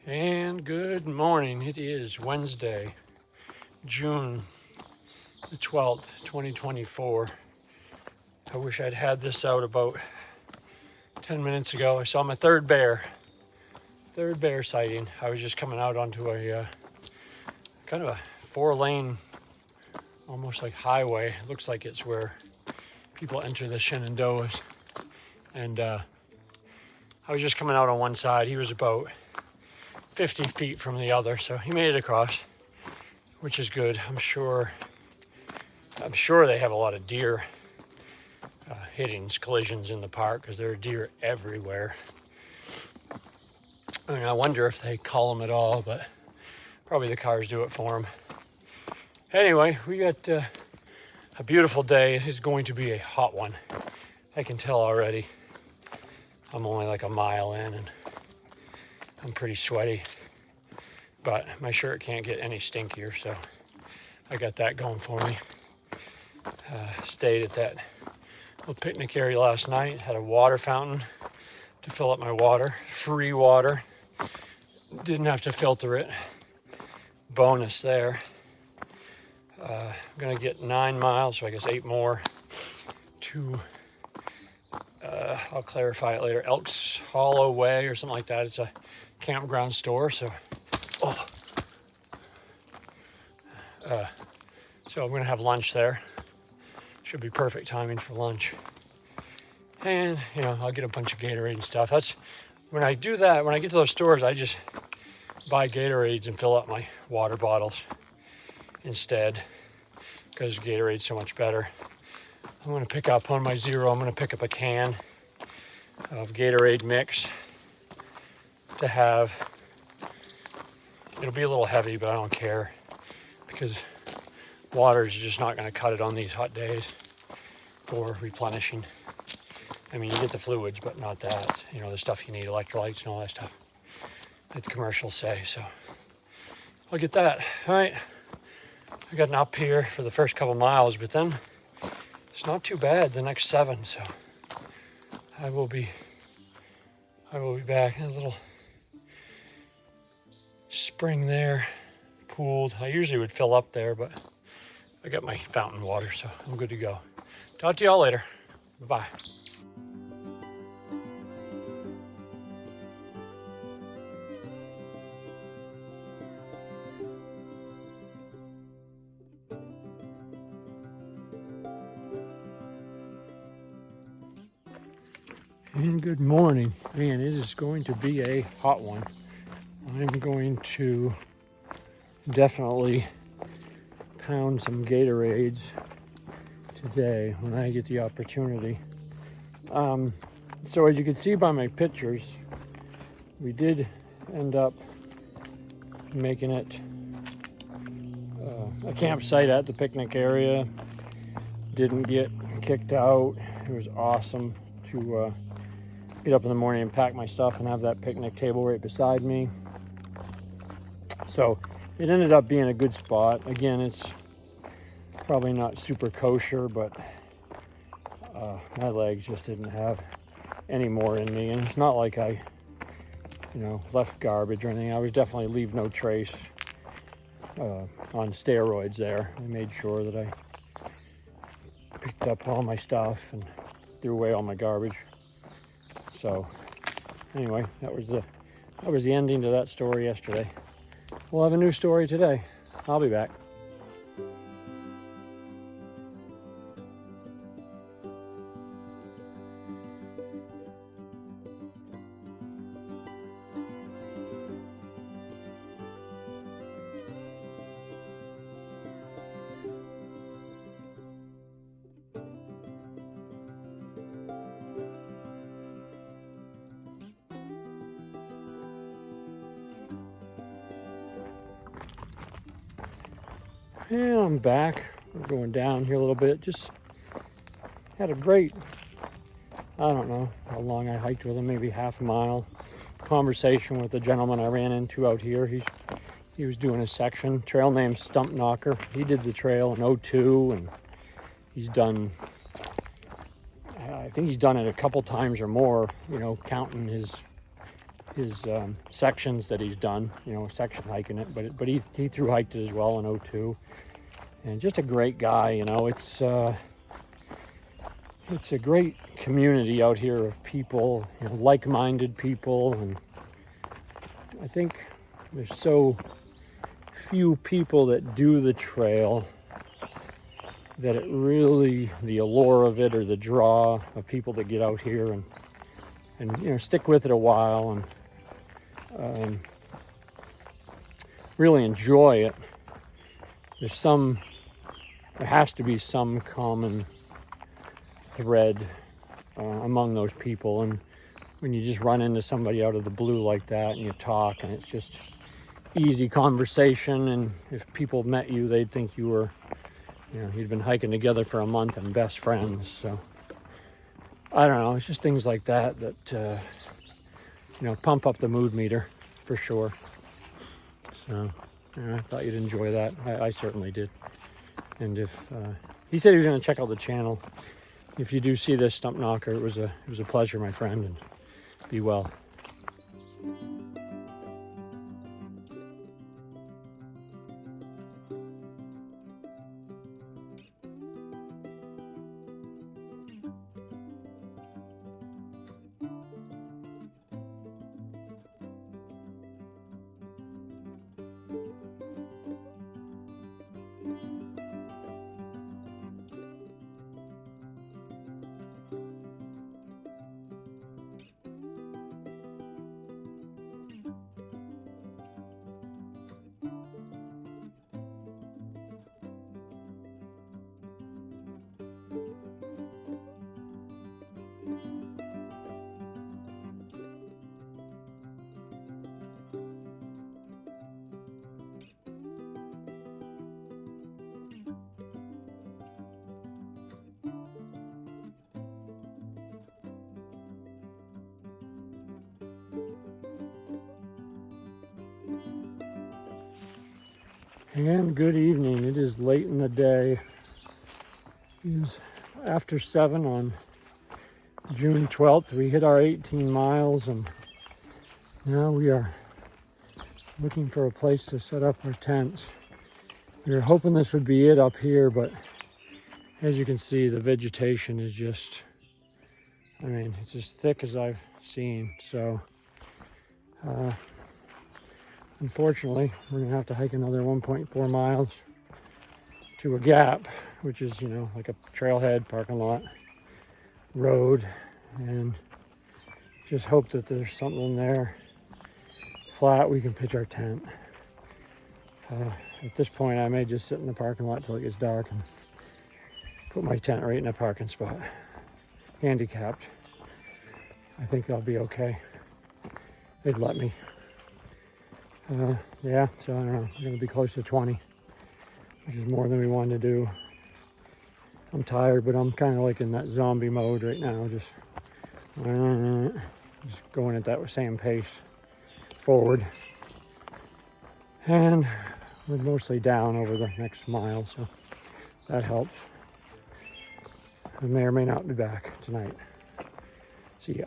And good morning. It is Wednesday, June the 12th, 2024. I wish I'd had this out about 10 minutes ago. I saw my third bear sighting. I was just coming out onto a kind of a 4-lane, almost like highway. It looks like it's where people enter the Shenandoahs. And I was just coming out on one side. He was about 50 feet from the other, so he made it across, which is good. I'm sure they have a lot of deer collisions in the park because there are deer everywhere. I mean, I wonder if they call them at all, but probably the cars do it for them. Anyway, we got a beautiful day. It is going to be a hot one. I can tell already. I'm only like a mile in and I'm pretty sweaty, but my shirt can't get any stinkier, so I got that going for me. Stayed at that little picnic area last night, had a water fountain to fill up my water, free water, didn't have to filter it, bonus there. I'm gonna get 9 miles, so I guess 8 more to, I'll clarify it later, Elkwallow Way or something like that. It's a campground store, so so I'm gonna have lunch there. Should be perfect timing for lunch. And I'll get a bunch of Gatorade and stuff. That's when I do that. When I get to those stores, I just buy Gatorades and fill up my water bottles instead, because Gatorade's so much better. I'm gonna pick up on my zero. I'm gonna pick up a can of Gatorade mix to have. It'll be a little heavy, but I don't care because water is just not going to cut it on these hot days for replenishing. I mean, you get the fluids, but not that, the stuff you need, electrolytes and all that stuff that the commercials say. So I'll get that. All right. I got an up here for the first couple miles, but then it's not too bad the next 7. So I will be back. A little spring there, pooled. I usually would fill up there, but I got my fountain water, so I'm good to go. Talk to y'all later. Bye-bye. And good morning. Man, it is going to be a hot one. I'm going to definitely pound some Gatorades today when I get the opportunity. So as you can see by my pictures, we did end up making it a campsite at the picnic area. Didn't get kicked out. It was awesome to get up in the morning and pack my stuff and have that picnic table right beside me. So it ended up being a good spot. Again, it's probably not super kosher, but my legs just didn't have any more in me. And it's not like I, left garbage or anything. I was definitely leave no trace on steroids there. I made sure that I picked up all my stuff and threw away all my garbage. So anyway, that was the ending to that story yesterday. We'll have a new story today. I'll be back. And I'm back. We're going down here a little bit. Just had a great, I don't know how long I hiked with him, maybe half a mile. Conversation with the gentleman I ran into out here. He was doing a section, trail named Stump Knocker. He did the trail in 02, and he's done, I think he's done it a couple times or more, counting his his sections that he's done, you know, section hiking it, but he through hiked it as well in '02, and just a great guy. You know, it's a great community out here of people, you know, like-minded people, and I think there's so few people that do the trail that it really, the allure of it or the draw of people that get out here and you know, stick with it a while and really enjoy it. There has to be some common thread among those people, and when you just run into somebody out of the blue like that and you talk and it's just easy conversation, and if people met you, they'd think you were, you know, you'd been hiking together for a month and best friends. So I don't know, it's just things like that you know, pump up the mood meter for sure. So yeah, I thought you'd enjoy that. I certainly did. And if he said he was going to check out the channel. If you do see this stump knocker, it was a pleasure, my friend, and be well. And good evening. It is late in the day. It is after 7 on June 12th. We hit our 18 miles and now we are looking for a place to set up our tents. We were hoping this would be it up here, but as you can see, the vegetation is just, I mean, it's as thick as I've seen. So unfortunately, we're gonna have to hike another 1.4 miles to a gap, which is, you know, like a trailhead, parking lot, road, and just hope that there's something there flat we can pitch our tent. At this point, I may just sit in the parking lot till it gets dark and put my tent right in a parking spot. Handicapped. I think I'll be okay. They'd let me. Yeah, so I don't know, we're gonna be close to 20, which is more than we wanted to do. I'm tired, but I'm kind of like in that zombie mode right now, just going at that same pace forward. And we're mostly down over the next mile, so that helps. I may or may not be back tonight. See ya.